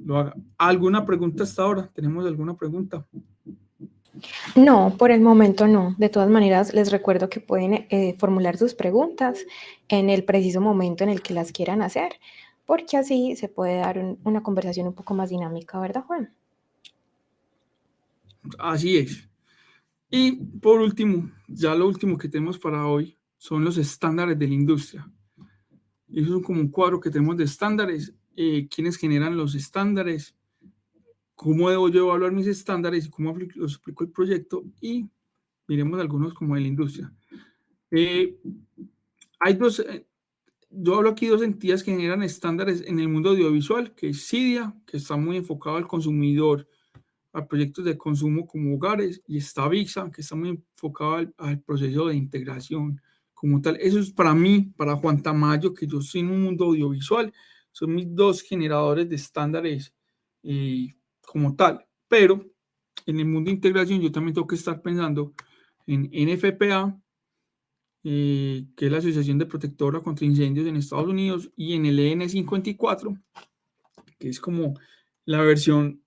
lo haga. ¿Alguna pregunta hasta ahora? ¿Tenemos alguna pregunta? No, por el momento no. De todas maneras, les recuerdo que pueden formular sus preguntas en el preciso momento en el que las quieran hacer, porque así se puede dar una conversación un poco más dinámica, ¿verdad, Juan? Así es. Y por último, ya lo último que tenemos para hoy son los estándares de la industria. Eso es como un cuadro que tenemos de estándares, quiénes generan los estándares, cómo debo yo evaluar mis estándares y cómo los aplico el proyecto, y miremos algunos como de la industria. Hay dos, yo hablo aquí de dos entidades que generan estándares en el mundo audiovisual, que es Cydia, que está muy enfocado al consumidor, a proyectos de consumo como hogares, y está VIXA, que está muy enfocado al proceso de integración como tal. Eso es para mí, para Juan Tamayo, que yo soy en un mundo audiovisual, son mis dos generadores de estándares como tal. Pero en el mundo de integración yo también tengo que estar pensando en NFPA, que es la Asociación de Protectora contra Incendios en Estados Unidos, y en el EN54, que es como la versión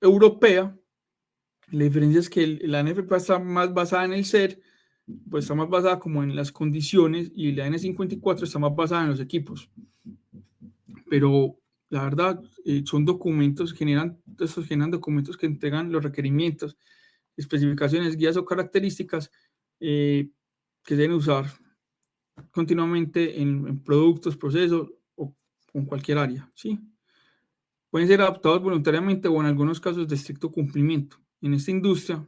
europea. La diferencia es que la NFPA está más basada en el ser, pues está más basada como en las condiciones, y la N54 está más basada en los equipos. Pero la verdad, son documentos, generan documentos que entregan los requerimientos, especificaciones, guías o características que deben usar continuamente en productos, procesos o con cualquier área, ¿sí? Pueden ser adaptados voluntariamente o en algunos casos de estricto cumplimiento. En esta industria,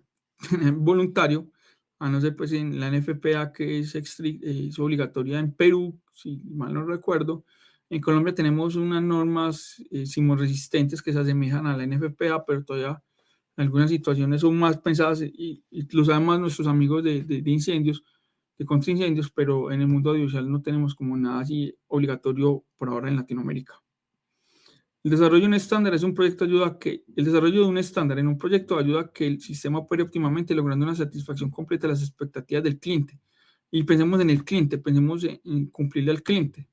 voluntario, a no ser pues en la NFPA, que es obligatoria en Perú, si mal no recuerdo. En Colombia tenemos unas normas sismorresistentes que se asemejan a la NFPA, pero todavía en algunas situaciones son más pensadas, y lo saben más nuestros amigos de incendios, de contraincendios, pero en el mundo audiovisual no tenemos como nada así obligatorio por ahora en Latinoamérica. El desarrollo de un estándar es un proyecto ayuda a que el desarrollo de un estándar en un proyecto ayuda a que el sistema opere óptimamente, logrando una satisfacción completa de las expectativas del cliente. Y pensemos en el cliente, pensemos en cumplirle al cliente.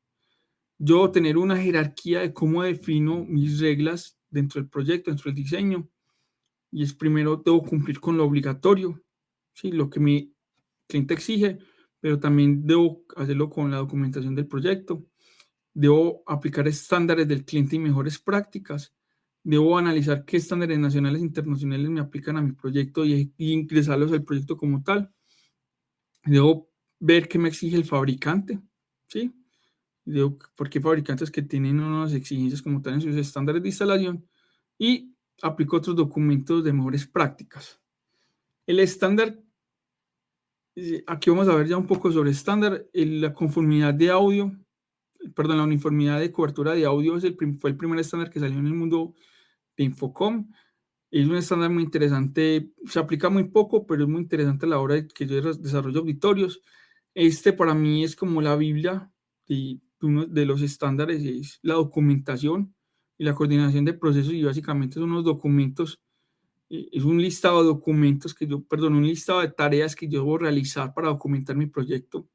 Yo tener una jerarquía de cómo defino mis reglas dentro del proyecto, dentro del diseño, y es primero debo cumplir con lo obligatorio, ¿sí? Lo que mi cliente exige, pero también debo hacerlo con la documentación del proyecto. Debo aplicar estándares del cliente y mejores prácticas. Debo analizar qué estándares nacionales e internacionales me aplican a mi proyecto y ingresarlos al proyecto como tal. Debo ver qué me exige el fabricante, ¿sí? Porque hay fabricantes que tienen unas exigencias como tal en sus estándares de instalación, y aplico otros documentos de mejores prácticas. El estándar, aquí vamos a ver ya un poco sobre estándar, la conformidad de audio, perdón, la uniformidad de cobertura de audio fue el primer estándar que salió en el mundo de Infocom. Es un estándar muy interesante, se aplica muy poco, pero es muy interesante a la hora de que yo desarrollo auditorios. Este para mí es como la Biblia de uno de los estándares, es la documentación y la coordinación de procesos, y básicamente son unos documentos, es un listado de documentos un listado de tareas que yo debo realizar para documentar mi proyecto.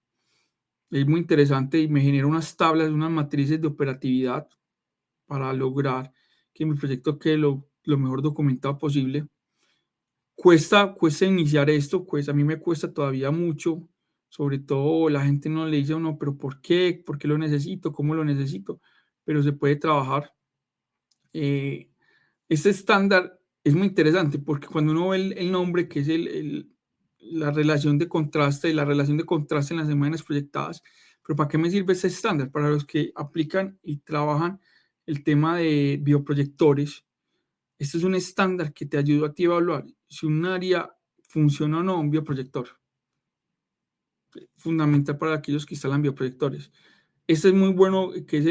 Es muy interesante y me genera unas tablas, unas matrices de operatividad para lograr que mi proyecto quede lo mejor documentado posible. Cuesta iniciar esto, pues a mí me cuesta todavía mucho, sobre todo la gente no le dice a uno, pero ¿por qué? ¿Por qué lo necesito? ¿Cómo lo necesito? Pero se puede trabajar. Este estándar es muy interesante porque cuando uno ve el nombre, que es la relación de contraste, la relación de contraste en las imágenes proyectadas, pero ¿para qué me sirve este estándar? Para los que aplican y trabajan el tema de bioproyectores, este es un estándar que te ayuda a ti a evaluar si un área funciona o no un bioproyector. Fundamental para aquellos que instalan bioproyectores. Este es muy bueno, que es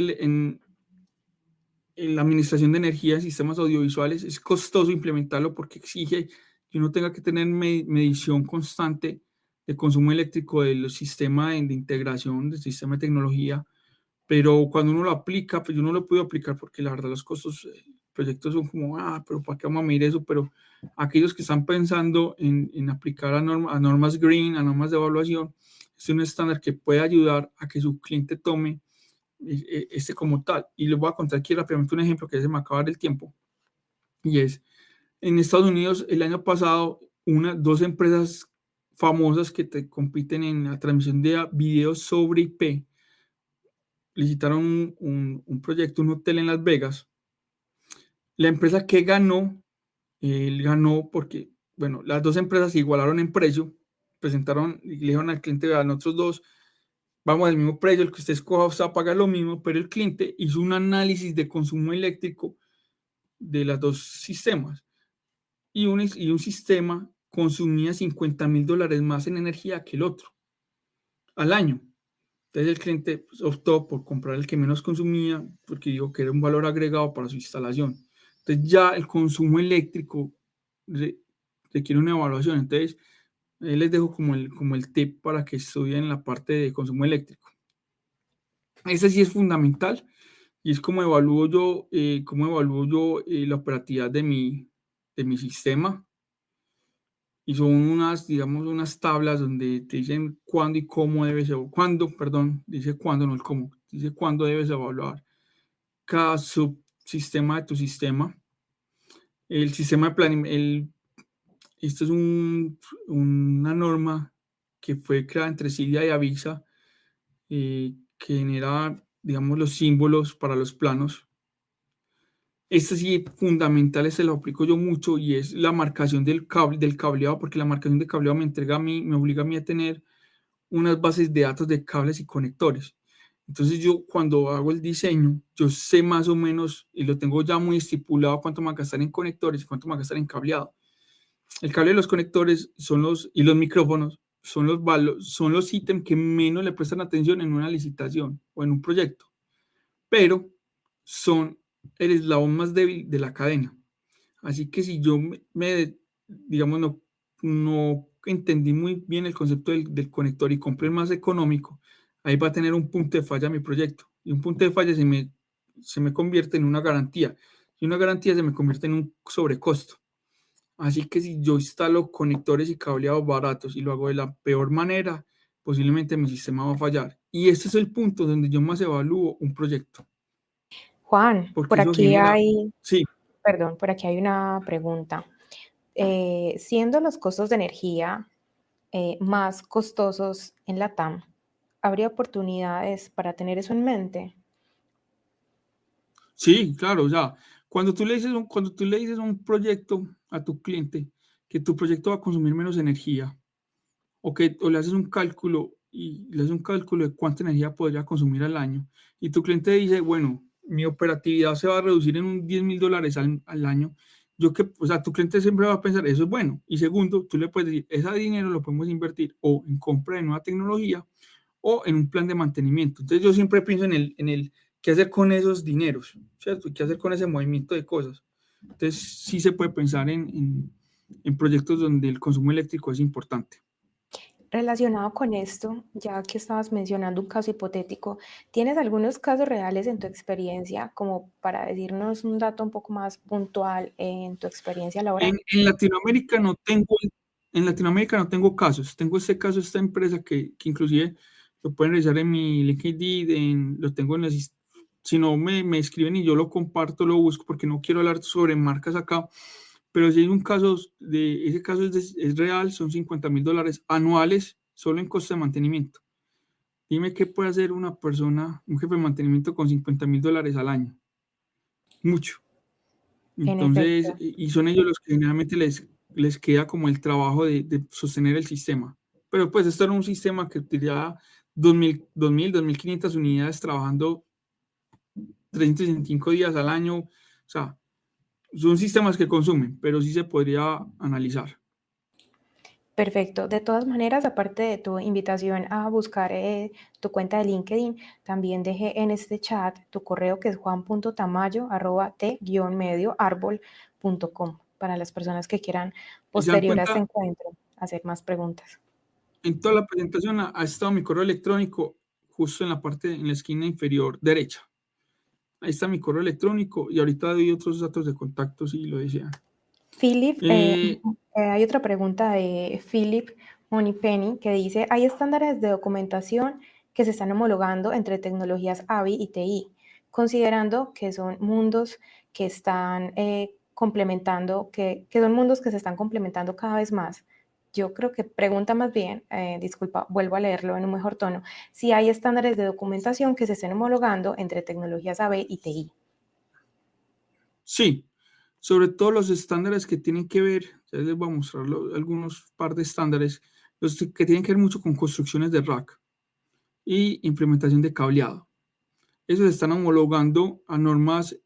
la administración de energía en sistemas audiovisuales es costoso implementarlo porque exige que uno tenga que tener medición constante de consumo eléctrico del sistema de integración, del sistema de tecnología, pero cuando uno lo aplica, pues yo no lo puedo aplicar porque la verdad los costos, proyectos son como, pero ¿para qué vamos a medir eso? Pero aquellos que están pensando en aplicar a normas green, a normas de evaluación, es un estándar que puede ayudar a que su cliente tome este como tal. Y les voy a contar aquí rápidamente un ejemplo que ya se me acaba el tiempo. Y es, en Estados Unidos, el año pasado, dos empresas famosas que te compiten en la transmisión de videos sobre IP, licitaron un proyecto, un hotel en Las Vegas. La empresa que ganó, ganó porque, bueno, las dos empresas se igualaron en precio, presentaron y le dijeron al cliente, a nosotros dos, vamos al mismo precio, el que usted escoja usted va a pagar lo mismo, pero el cliente hizo un análisis de consumo eléctrico de los dos sistemas y un sistema consumía $50,000 más en energía que el otro al año. Entonces el cliente pues, optó por comprar el que menos consumía porque dijo que era un valor agregado para su instalación. Entonces ya el consumo eléctrico requiere una evaluación. Entonces les dejo como el tip para que estudien la parte de consumo eléctrico. Ese sí es fundamental y es como cómo evalúo yo la operatividad de mi sistema. Y son digamos, unas tablas donde te dicen cuándo y cómo debes, dice cuándo, no el cómo, dice cuándo debes evaluar cada subsistema de tu sistema. El sistema de planeamiento, esto es una norma que fue creada entre Cydia y Avisa, que genera, digamos, los símbolos para los planos. Este sí, fundamental, se lo aplico yo mucho y es la marcación del cableado, porque la marcación de cableado me obliga a mí a tener unas bases de datos de cables y conectores. Entonces yo cuando hago el diseño, yo sé más o menos y lo tengo ya muy estipulado cuánto me va a gastar en conectores y cuánto me va a gastar en cableado. El cable de los conectores y los micrófonos son los ítems que menos le prestan atención en una licitación o en un proyecto, pero son el eslabón más débil de la cadena. Así que si yo digamos, no entendí muy bien el concepto del conector y compré el más económico, ahí va a tener un punto de falla mi proyecto. Y un punto de falla se me convierte en una garantía. Y una garantía se me convierte en un sobrecosto. Así que si yo instalo conectores y cableados baratos y lo hago de la peor manera, posiblemente mi sistema va a fallar. Y este es el punto donde yo más evalúo un proyecto. Juan, Porque eso genera... Sí. Perdón, por aquí hay una pregunta. Siendo los costos de energía más costosos en la TAM, ¿habría oportunidades para tener eso en mente? Sí, claro, o sea, cuando tú le dices un proyecto a tu cliente que tu proyecto va a consumir menos energía, o le haces un cálculo y le haces un cálculo de cuánta energía podría consumir al año, y tu cliente dice, bueno, mi operatividad se va a reducir en un $10,000 al año, o sea, tu cliente siempre va a pensar, eso es bueno. Y segundo, tú le puedes decir, ese dinero lo podemos invertir o en compra de nueva tecnología o en un plan de mantenimiento. Entonces yo siempre pienso en el qué hacer con esos dineros, ¿cierto? ¿Qué hacer con ese movimiento de cosas? Entonces sí se puede pensar en proyectos donde el consumo eléctrico es importante. Relacionado con esto, ya que estabas mencionando un caso hipotético, ¿tienes algunos casos reales en tu experiencia como para decirnos un dato un poco más puntual en tu experiencia laboral? En Latinoamérica no tengo casos. Tengo este caso, esta empresa que inclusive lo pueden revisar en mi LinkedIn, lo tengo si no me escriben y yo lo comparto, lo busco porque no quiero hablar sobre marcas acá, pero si hay un caso, ese caso es real, son $50,000 anuales solo en costo de mantenimiento. Dime qué puede hacer una persona, un jefe de mantenimiento con $50,000 al año. Mucho. En Entonces, efecto, y son ellos los que generalmente les queda como el trabajo de sostener el sistema. Pero pues esto era un sistema que tenía 2.500 unidades trabajando 365 días al año. O sea, son sistemas que consumen, pero sí se podría analizar. Perfecto. De todas maneras, aparte de tu invitación a buscar tu cuenta de LinkedIn, también dejé en este chat tu correo que es juan.tamayo@t-medioarbol.com para las personas que quieran Y se dan posterior a este cuenta, encuentro hacer más preguntas. en toda la presentación ha estado mi correo electrónico justo en la parte, en la esquina inferior derecha. Ahí está mi correo electrónico y ahorita doy otros datos de contacto si lo desean. Philip, Eh, hay otra pregunta de Philip Moneypenny que dice, ¿hay estándares de documentación que se están homologando entre tecnologías AVI y TI, considerando que son mundos que están complementando, que son mundos que se están complementando cada vez más? Yo creo que pregunta más bien, disculpa, vuelvo a leerlo en un mejor tono, si hay estándares de documentación que se estén homologando entre tecnologías AVI y TI. sí, sobre todo los estándares que tienen que ver, ya les voy a mostrar algunos par de estándares, los que tienen que ver mucho con construcciones de rack y implementación de cableado. Esos están homologando a normas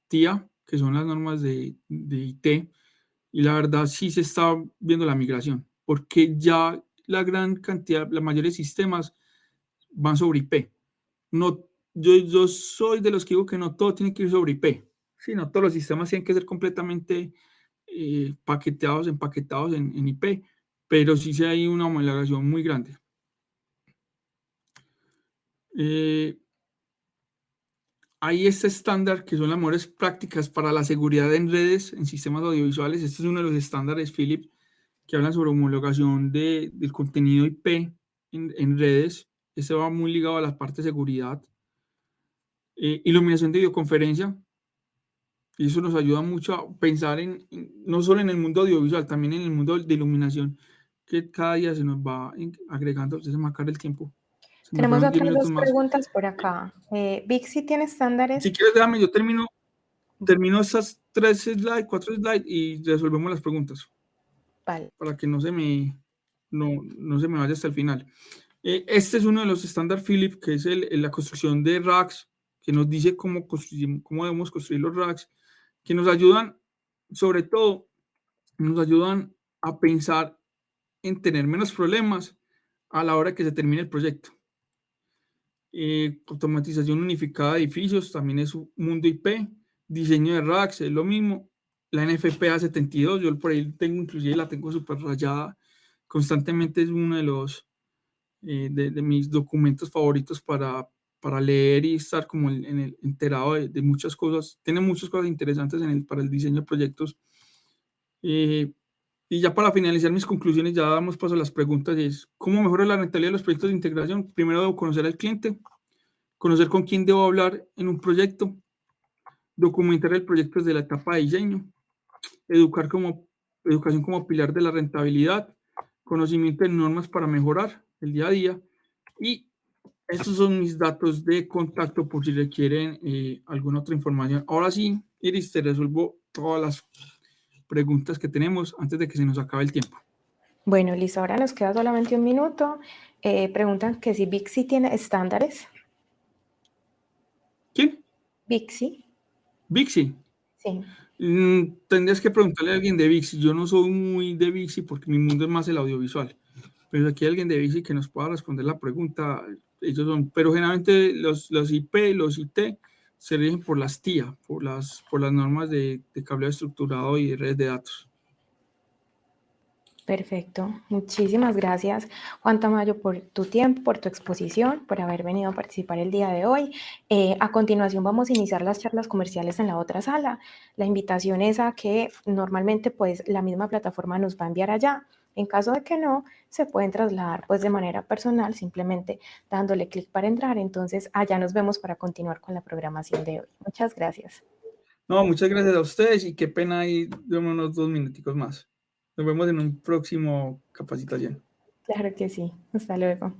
TIA, que son las normas de IT, y la verdad sí se está viendo la migración, porque ya la gran cantidad, la mayoría de sistemas van sobre IP. No, yo soy de los que digo que no todo tiene que ir sobre IP. Sí, no todos los sistemas tienen que ser completamente paqueteados, empaquetados en IP, pero sí se hay una homologación muy grande. Hay este estándar que son las mejores prácticas para la seguridad en redes, en sistemas audiovisuales. Este es uno de los estándares, Philip, que hablan sobre homologación del contenido IP en redes. Este va muy ligado a la parte de seguridad. Iluminación de videoconferencia. Y eso nos ayuda mucho a pensar no solo en el mundo audiovisual, también en el mundo de iluminación, que cada día se nos va agregando. Se me acaba el tiempo. Se me Tenemos fueron 10 otras minutos dos más. preguntas por acá. Vixi tiene estándares. Si quieres, déjame, yo termino estas 3 slides, 4 slides y resolvemos las preguntas Vale. para que no se me vaya hasta el final. Este es uno de los estándar Philip, que es la construcción de racks, que nos dice cómo debemos construir los racks, que nos ayudan, sobre todo, nos ayudan a pensar en tener menos problemas a la hora que se termine el proyecto. Automatización unificada de edificios, también es un mundo IP, diseño de racks, es lo mismo. La NFPA 72, yo por ahí tengo, inclusive la tengo súper rayada, constantemente es uno de los de mis documentos favoritos para leer y estar como enterado de muchas cosas. Tiene muchas cosas interesantes para el diseño de proyectos. Y ya para finalizar mis conclusiones, ya damos paso a las preguntas. Es, ¿cómo mejora la rentabilidad de los proyectos de integración? Primero debo conocer al cliente, conocer con quién debo hablar en un proyecto, documentar el proyecto desde la etapa de diseño, educación como pilar de la rentabilidad, conocimiento de normas para mejorar el día a día. Y estos son mis datos de contacto por si requieren alguna otra información. Ahora sí, Iris, te resuelvo todas las preguntas que tenemos antes de que se nos acabe el tiempo. Bueno, listo, ahora nos queda solamente un minuto. Preguntan que si Vixi tiene estándares. ¿Quién? Vixi. Vixi. Sí. Tendrías que preguntarle a alguien de Vixi. Yo no soy muy de Vixi porque mi mundo es más el audiovisual. Pero aquí hay alguien de Vixi que nos pueda responder la pregunta. Ellos son, pero generalmente los IP, los IT, se rigen por las TIA, por las normas de cableado estructurado y de redes de datos. Perfecto. Muchísimas gracias, Juan Tamayo, por tu tiempo, por tu exposición, por haber venido a participar el día de hoy. A continuación vamos a iniciar las charlas comerciales en la otra sala. La invitación es a que normalmente pues la misma plataforma nos va a enviar allá. En caso de que no, se pueden trasladar pues de manera personal, simplemente dándole clic para entrar. Entonces allá nos vemos para continuar con la programación de hoy. Muchas gracias. No, muchas gracias a ustedes y qué pena ahí de unos 2 minuticos más. Nos vemos en un próximo capacitación. Claro que sí. Hasta luego.